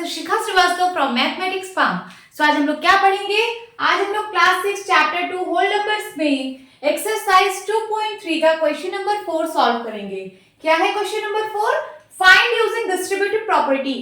Is Shikha Srivastava from mathematics farm. So आज हम लोग क्या पढ़ेंगे? आज हम लोग क्लास 6 चैप्टर 2 होल नंबर्स में एक्सरसाइज 2.3 का क्वेश्चन नंबर 4 सॉल्व करेंगे। क्या है question number 4? Find using distributive property.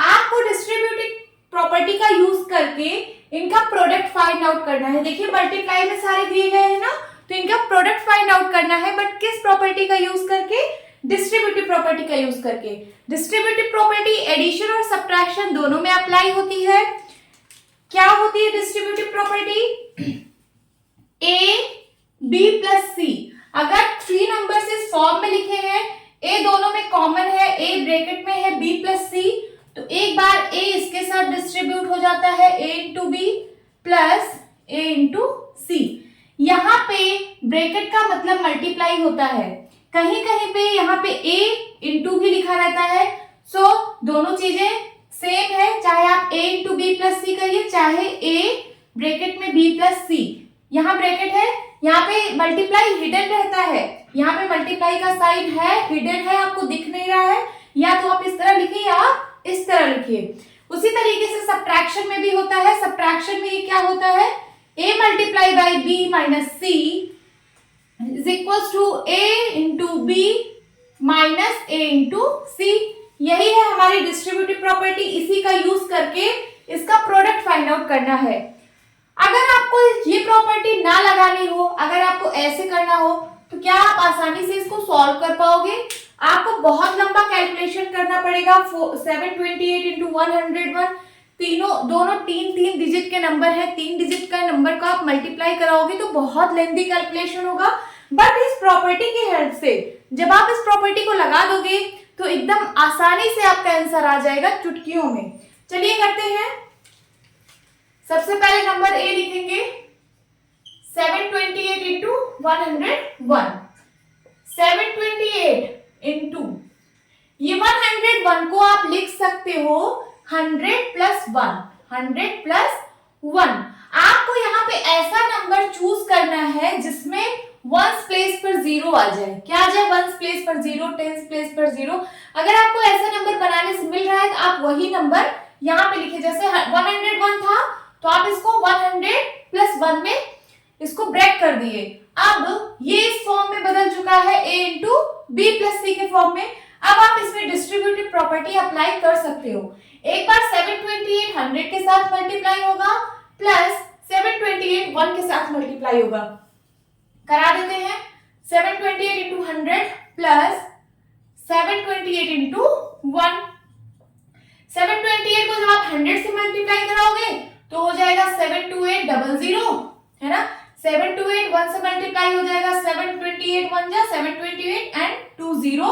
आपको डिस्ट्रीब्यूटिव प्रॉपर्टी का यूज करके इनका प्रोडक्ट फाइंड आउट करना है। देखिए मल्टीप्लाई में सारे दिए गए हैं ना, तो इनका प्रोडक्ट फाइंड आउट करना है, बट किस प्रॉपर्टी का यूज करके? डिस्ट्रीब्यूटिव प्रॉपर्टी का यूज करके। डिस्ट्रीब्यूटिव प्रॉपर्टी एडिशन और सब्ट्रैक्शन दोनों में अप्लाई होती है। क्या होती है distributive property? A B plus C. अगर 3 नंबर्स इस फॉर्म में लिखे हैं, ए दोनों में कॉमन है, ए ब्रैकेट में है बी प्लस सी, तो एक बार ए इसके साथ डिस्ट्रीब्यूट हो जाता है, ए इंटू बी प्लस ए इंटू सी। यहाँ पे ब्रैकेट का मतलब मल्टीप्लाई होता है, कहीं कहीं पे यहाँ पे a इंटू भी लिखा रहता है। सो दोनों चीजें सेम है, चाहे आप a इंटू बी प्लस सी करिए, चाहे a ब्रैकेट में b प्लस सी। यहाँ ब्रैकेट है, यहाँ पे मल्टीप्लाई हिडन रहता है, यहाँ पे मल्टीप्लाई का साइन है, हिडन है, आपको दिख नहीं रहा है। या तो आप इस तरह लिखिए या इस तरह लिखिए। उसी तरीके से सब्ट्रैक्शन में भी होता है। सब्ट्रैक्शन में ये क्या होता है? a multiply by b minus C is equals to a into b minus a into c। यही है हमारी डिस्ट्रीब्यूटिव प्रॉपर्टी। इसी का यूज करके इसका प्रोडक्ट फाइंड आउट करना है। अगर आपको ये प्रॉपर्टी ना लगानी हो, अगर आपको ऐसे करना हो, तो क्या आप आसानी से इसको सॉल्व कर पाओगे? आपको बहुत लंबा कैलकुलेशन करना पड़ेगा। 728 into 101 दोनों तीन डिजिट के नंबर है, 3 डिजिट का नंबर को आप मल्टीप्लाई कराओगे तो बहुत लेंथी कैलकुलेशन होगा। बट इस प्रॉपर्टी की हेल्प से जब आप इस प्रॉपर्टी को लगा दोगे तो एकदम आसानी से आपका आंसर आ जाएगा चुटकियों में। चलिए करते हैं। सबसे पहले नंबर ए लिखेंगे 728 into 101। 728 into ये 101 को आप लिख सकते हो 100 प्लस 1। 100 प्लस 1। आपको यहाँ पे ऐसा नंबर चूज करना है जिसमें वंस प्लेस पर 0 आ जाए। क्या आ जाए? वंस प्लेस पर 0, टेंस प्लेस पर 0। अगर आपको ऐसा नंबर बनाने से मिल रहा है तो आप वही नंबर यहाँ पे लिखिए। जैसे 101 था तो आप इसको 100 प्लस 1 में इसको ब्रेक कर दिए। अब ये इस फॉर्म में बदल चुका है, a इंटू बी प्लस सी के फॉर्म में। अब आप इसमें डिस्ट्रीब्यूटिव प्रॉपर्टी अप्लाई कर सकते हो। एक बार 728 100 के साथ मल्टीप्लाई होगा प्लस 728 1 के साथ मल्टीप्लाई होगा। करा देते हैं। 728 इंटू 100 प्लस 728 इंटू 1। 728 को जब आप 100 से मल्टीप्लाई कराओगे तो हो जाएगा 72800, है ना। 728 1 से मल्टीप्लाई हो जाएगा 728 1 जा 728 एंड 20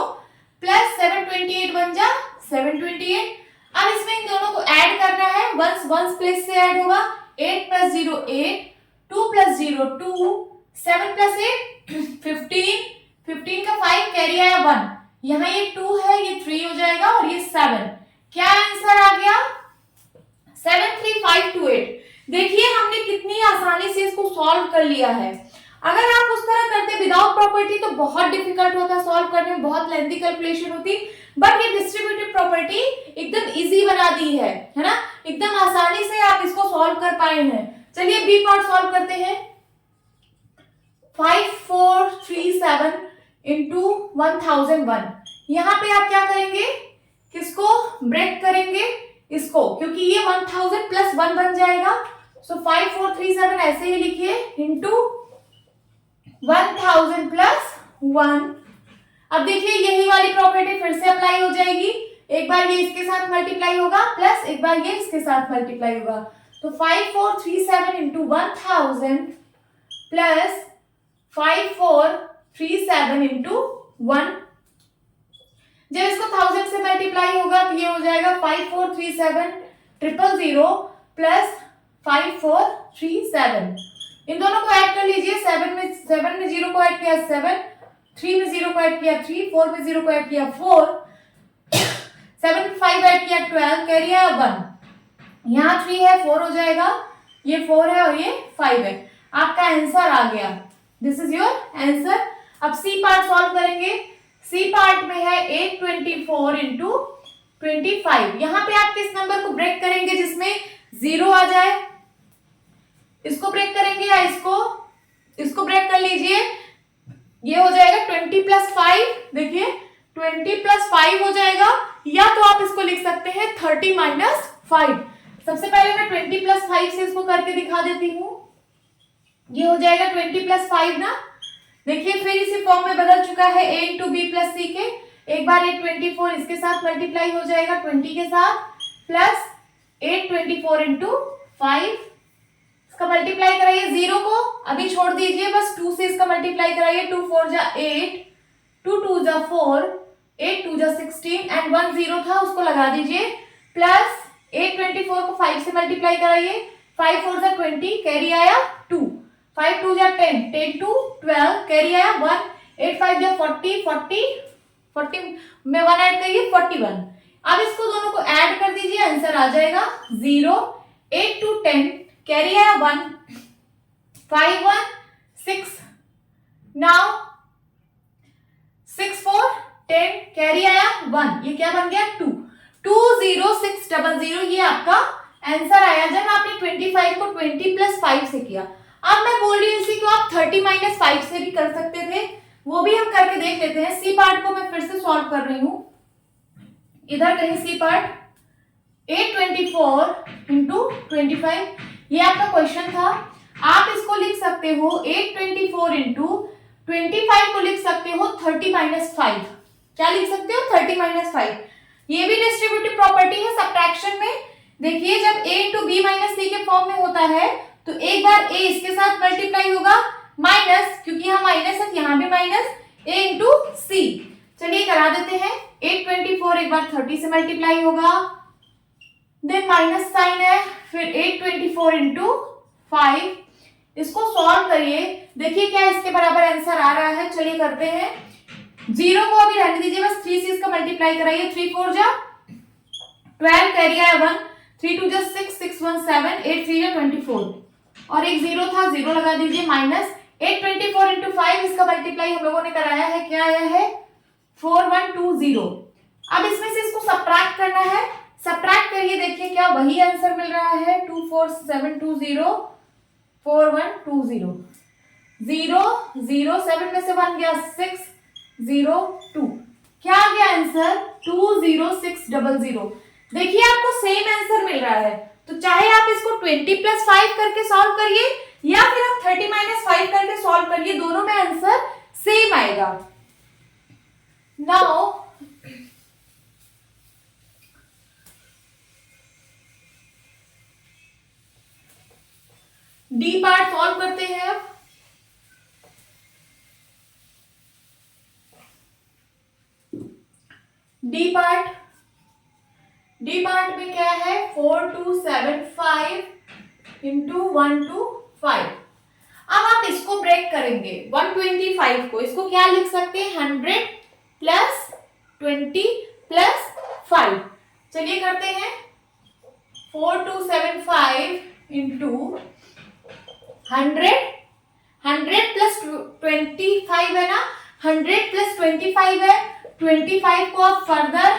प्लस 728 1 जा 728। अब इसमें इन दोनों को ऐड करना है। वंस प्लेस से ऐड होगा। 8 प्लस 0 8, 2 प्लस 0 2, 7 प्लस 8 15, 15 का 5 कैरी आया 1। यहाँ ये 2 है, ये 3 हो जाएगा और ये 7। क्या आंसर आ गया? 73528। देखिए हमने कितनी आसानी से इसको सॉल्व कर लिया है। अगर आप उस तरह करते विदाउट प्रॉपर्टी तो बहुत डिफिकल्ट होता सॉल्व करने में, बहुत लेंथी कैलकुलेशन होती। बट ये डिस्ट्रीब्यूटिव प्रॉपर्टी एकदम इजी बना दी है ना। एकदम आसानी से आप इसको सॉल्व कर पाए हैं। चलिए बी पार्ट सॉल्व करते हैं। 5437 इंटू 1001। यहाँ पे आप क्या करेंगे? किसको ब्रेक करेंगे? इसको, क्योंकि ये 1000 प्लस 1 बन जाएगा। सो 5437 ऐसे ही लिखिए इंटू 1000 प्लस 1। अब देखिए यही वाली प्रॉपर्टी फिर से अप्लाई हो जाएगी। एक बार ये इसके साथ मल्टीप्लाई होगा प्लस एक बार ये इसके साथ मल्टीप्लाई होगा। तो 5437 इंटू 1000 प्लस 5437 इंटू 1। जब इसको 1000 से मल्टीप्लाई होगा तो ये हो जाएगा 5437 000 प्लस 5437। इन दोनों को ऐड कर लीजिए। 7 में 0 को ऐड किया 7, 3 में 0 को ऐड किया 3, 4 में 0 को ऐड किया 4, 7 में 5 ऐड किया 12, कैरी है 1। यहाँ 3 है 4 हो जाएगा, ये 4 है और ये 5 है। आपका आंसर आ गया। This is your answer. अब सी पार्ट सॉल्व करेंगे। सी पार्ट में है 824 इंटू 25। यहाँ पे आप किस नंबर को ब्रेक करेंगे जिसमें 0 आ जाए? इसको ब्रेक करेंगे या इसको ब्रेक कर लीजिए। ये हो जाएगा 20 प्लस 5, देखिए 20 प्लस 5 हो जाएगा, या तो आप इसको लिख सकते हैं 30 माइनस 5। सबसे पहले मैं 20 प्लस 5 से इसको करके दिखा देती हूँ। ये हो जाएगा 20 प्लस 5 ना, देखिए फिर इसी फॉर्म में बदल चुका है a इंटू बी प्लस सी के। एक बार 824 इसके साथ मल्टीप्लाई हो जाएगा 20 के साथ, प्लस 824 इंटू 5, इसका मल्टीप्लाई कराइए, 0 को अभी छोड़ दीजिए, बस 2 से इसका मल्टीप्लाई कराइए। 2 4 जा 8, 2 2 जा 4, 8 2 जा 16 एंड 1 0 था उसको लगा दीजिए, प्लस 824 को 5 से मल्टीप्लाई कराइए, 5 4 जा 20, कैरी आया 2, 5 2 जा 10, 10 2 12, कैरी आया 1, 8 5 जा 40 में 1 ऐड करिए 41। अब इसको दोनों को ऐड कर दीजिए, आंसर आ जाएगा 0, 8 2 10, कैरी आया 1, 5 1 6, नाउ 6 4 10, कैरी आया 1, ये क्या बन गया 2, 20600, ये आपका आंसर आया जब आपने 25 को 20 प्लस 5 से किया। अब मैं बोल रही हूँ इसी को आप 30 माइनस 5 से भी कर सकते थे, वो भी हम करके देख लेते हैं। सी पार्ट को मैं फिर से सॉल्व कर रही हूँ, इधर कहीं सी पार्ट 824 इंटू 25, ये आपका क्वेश्चन था। आप इसको लिख सकते हो 824 इंटू 25 को लिख सकते हो 30 माइनस 5, क्या लिख सकते हो 30 माइनस 5। ये भी डिस्ट्रीब्यूटिव प्रॉपर्टी है सब्ट्रैक्शन में। देखिए जब a इंटू बी माइनस सी के फॉर्म में होता है तो एक बार a इसके साथ मल्टीप्लाई होगा, माइनस क्योंकि यहाँ माइनस है यहाँ भी माइनस, a इंटू सी। चलिए करा देते हैं, 824 एक बार 30 से मल्टीप्लाई होगा, देन माइनस साइन है, फिर 824 इंटू 5, इसको सॉल्व करिए, देखिए क्या इसके बराबर आंसर आ रहा है। चलिए करते हैं, 0 को अभी रहने दीजिए, बस 3 से इसका मल्टीप्लाई कराइए, 3 4 जा 12, कैरी आया 1, 3 2 जा 6, 6 1 7, 8 3 जा 24, और एक 0 था, 0 लगा दीजिए, माइनस 824 इंटू 5, इसका मल्टीप्लाई हम लोगों ने कराया है, क्या आया है 4120। अब इसमें से इसको सबट्रैक्ट करना है, सबट्रैक्ट करिए, देखिए क्या वही आंसर मिल रहा है 24720 4120, 0 0 7 में से 1 गया 6 0 2, क्या आ गया आंसर 20600। देखिए आपको सेम आंसर मिल रहा है, तो चाहे आप इसको 20 प्लस 5 करके सॉल्व करिए या फिर आप 30 माइनस 5 करके सॉल्व करिए, दोनों में आंसर सेम आएगा। नाउ डी पार्ट सॉल्व करते हैं। अब डी पार्ट में क्या है 4275 इंटू 125। अब आप इसको ब्रेक करेंगे, 125 को इसको क्या लिख सकते हैं 100 प्लस 20 प्लस 5। चलिए करते हैं, 4275 इंटू 100 प्लस 25 है ना, 100 प्लस 25 है, 25 को आप फर्दर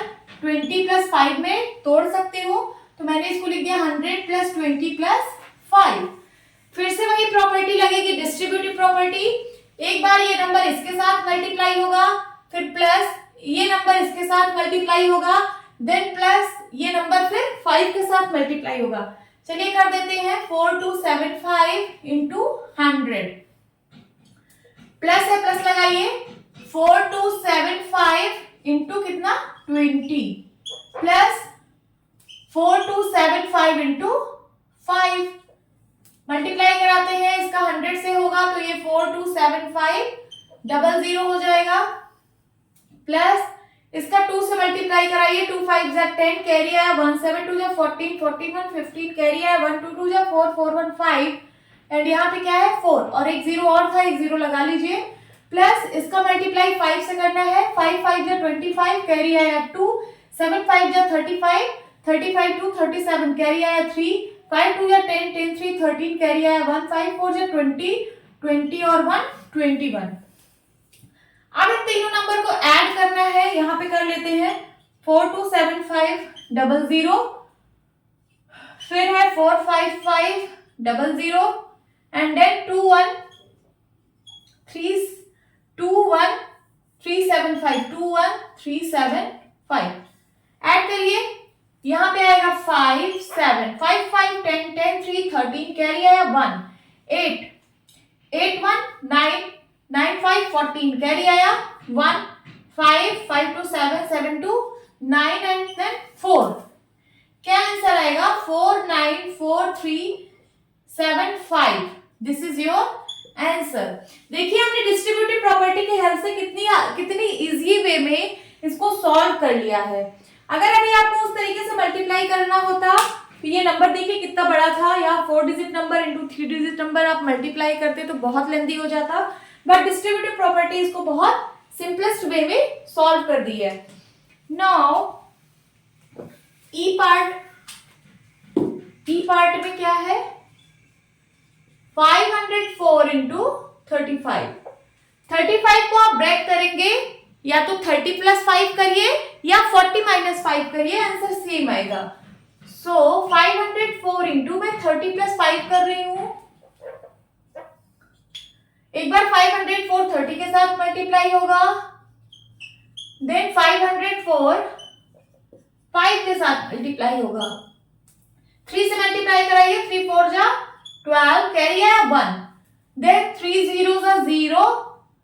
20 प्लस 5 में तोड़ सकते हो, तो मैंने इसको लिख दिया 100 प्लस 20 प्लस 5। फिर से वही प्रॉपर्टी लगेगी, डिस्ट्रीब्यूटिव प्रॉपर्टी। एक बार ये नंबर इसके साथ मल्टीप्लाई होगा, फिर प्लस ये नंबर इसके साथ मल्टीप्लाई होगा, देन प्लस ये नंबर फिर 5 के साथ मल्टीप्लाई होगा। चलिए कर देते हैं, 4275 इंटू 100, प्लस है प्लस लगाइए, 4275 इंटू कितना 20 प्लस 4275 इंटू 5, मल्टीप्लाई कराते हैं, इसका 100 से होगा तो ये 427500 हो जाएगा, प्लस इसका 2 से मल्टीप्लाई कराइए, 2 5 जा 10, कैरी आया 1, 7 2 जा 14, 14 1 15, कैरी आया 1, 2 2 जा 4, 4 1 5, एंड यहाँ पे क्या है 4, और एक 0 और था, एक 0 लगा लीजिए, प्लस इसका मल्टीप्लाई 5 से करना है, 5 5 जा 25, कैरी आया 2, 7 5 जा 35, 35 2 37, कैरी आया 3, 5 2 जा 10, 10 3 13, कैरी आया 1, 5 4 जा 20, 20 और 1 21। अब इन तीनों नंबर को ऐड करना है, यहाँ पे कर लेते हैं, 427500, फिर है 45500 एंड देन 21375 ऐड करिए। यहाँ पे आएगा 5 7 5 5 10 10 3 13 कैरी आया 1 8 8 1 9 9 5 14 कैरी आया 1 5 5 2 7 7 2 9 एंड देन 4। क्या आंसर आएगा 49435। This is your answer. देखिए हमने डिस्ट्रीब्यूटिव प्रॉपर्टी की हेल्प से कितनी इजी वे में इसको सॉल्व कर लिया है। अगर अभी आपको उस तरीके से मल्टीप्लाई करना होता, फिर ये नंबर देखिए कितना बड़ा था, यहाँ 4 digit number into 3 digit number आप मल्टीप्लाई करते तो बहुत लेंथी हो जाता, बट डिस्ट्रीब्यूटिव प्रॉपर्टी इसको बहुत सिंपलेस्ट वे में सॉल्व कर दी है। नाउ ई पार्ट में क्या है 504 इंटू 35 को आप ब्रेक करेंगे या तो 30 प्लस 5 करिए या 40 माइनस 5 करिए, आंसर सेम आएगा। सो 504 इंटू मैं 30 प्लस 5 कर रही हूं। एक बार 504 30 के साथ मल्टीप्लाई होगा, देन 504 5 के साथ मल्टीप्लाई होगा। 3 से मल्टीप्लाई कराइए, 3 4 जा 12 कैरी आया 1, देन 3 0 जा 0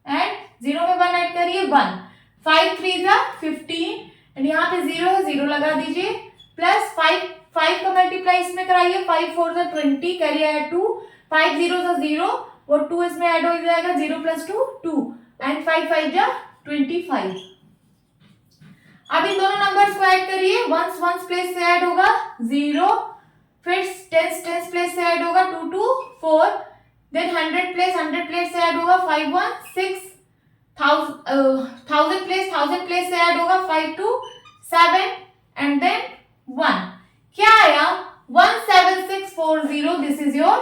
एंड 0 में 1 ऐड करिए 1, 5 3 जा 15 एंड यहाँ पे 0 है 0 लगा दीजिए, प्लस 5 का मल्टीप्लाई इसमें कराइए, 5 4 जा 20 कैरी आया 2, 5 0 जा 0 और 2 इसमें ऐड हो जाएगा, 0 प्लस 2 2 एंड 5 5 जा 25। अब इन दोनों नंबर्स को ऐड करिए, वंस प्लेस से ऐड होगा 0, फिर टेंस प्लेस से ऐड होगा 2 2 4, देन 100 प्लेस से ऐड होगा 5 1 6, 1000 प्लेस से ऐड होगा 5 2 7 एंड देन 1। क्या आया 17640। This is your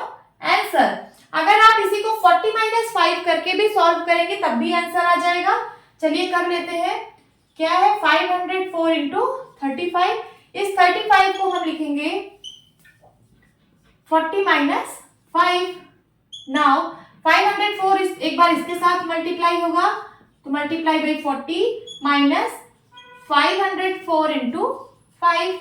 answer. अगर आप इसी को 40 माइनस 5 करके भी सॉल्व करेंगे तब भी आंसर आ जाएगा। चलिए कर लेते हैं। क्या है 504 इंटू 35। इस 35 को हम लिखेंगे 40 माइनस 5। नाउ 504 एक बार इसके साथ मल्टीप्लाई होगा तो मल्टीप्लाई बाई 40 माइनस 504 इंटू 5।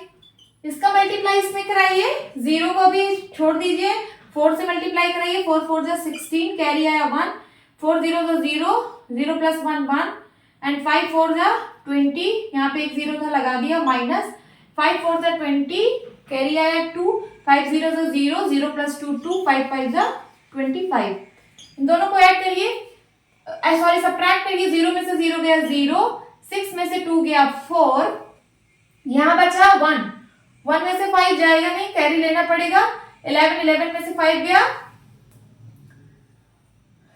इसका मल्टीप्लाई इसमें कराइए, 0 को भी छोड़ दीजिए, 4 से मल्टीप्लाई कराइए, 4 4 जा 16 कैरी आया 1, 4 0 जा 0, 0 प्लस 1 1 एंड 5 4 जा 20, यहाँ पे एक 0 था लगा दिया, माइनस 5 4 जा 20 कैरी आया 2, 5 0 जा 0, 0 प्लस 2 2, 5 5 जा 25। इन दोनों को ऐड करिए, सॉरी सब्ट्रैक्ट करिए, 0 में से 0 गया 0, 6 में से 2 गया 4, यहाँ बचा 1 में से 5 जाएगा नहीं, कैरी लेना पड़ेगा, 11 में से 5 गया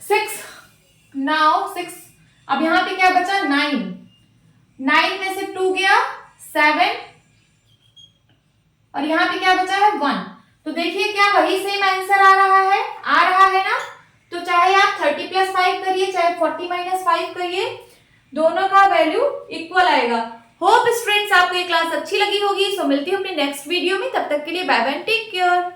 6। नाउ 6, अब यहाँ पे क्या बचा 9 में से 2 गया 7 और यहाँ पे क्या बचा है 1। तो देखिए क्या वही सेम आंसर आ रहा है ना। तो चाहे आप 30 प्लस 5 करिए चाहे 40 माइनस 5 करिए, दोनों का वैल्यू इक्वल आएगा। होप स्टूडेंट्स आपको ये क्लास अच्छी लगी होगी। सो मिलती हूँ अपने नेक्स्ट वीडियो में, तब तक के लिए बाय बाय, टेक केयर।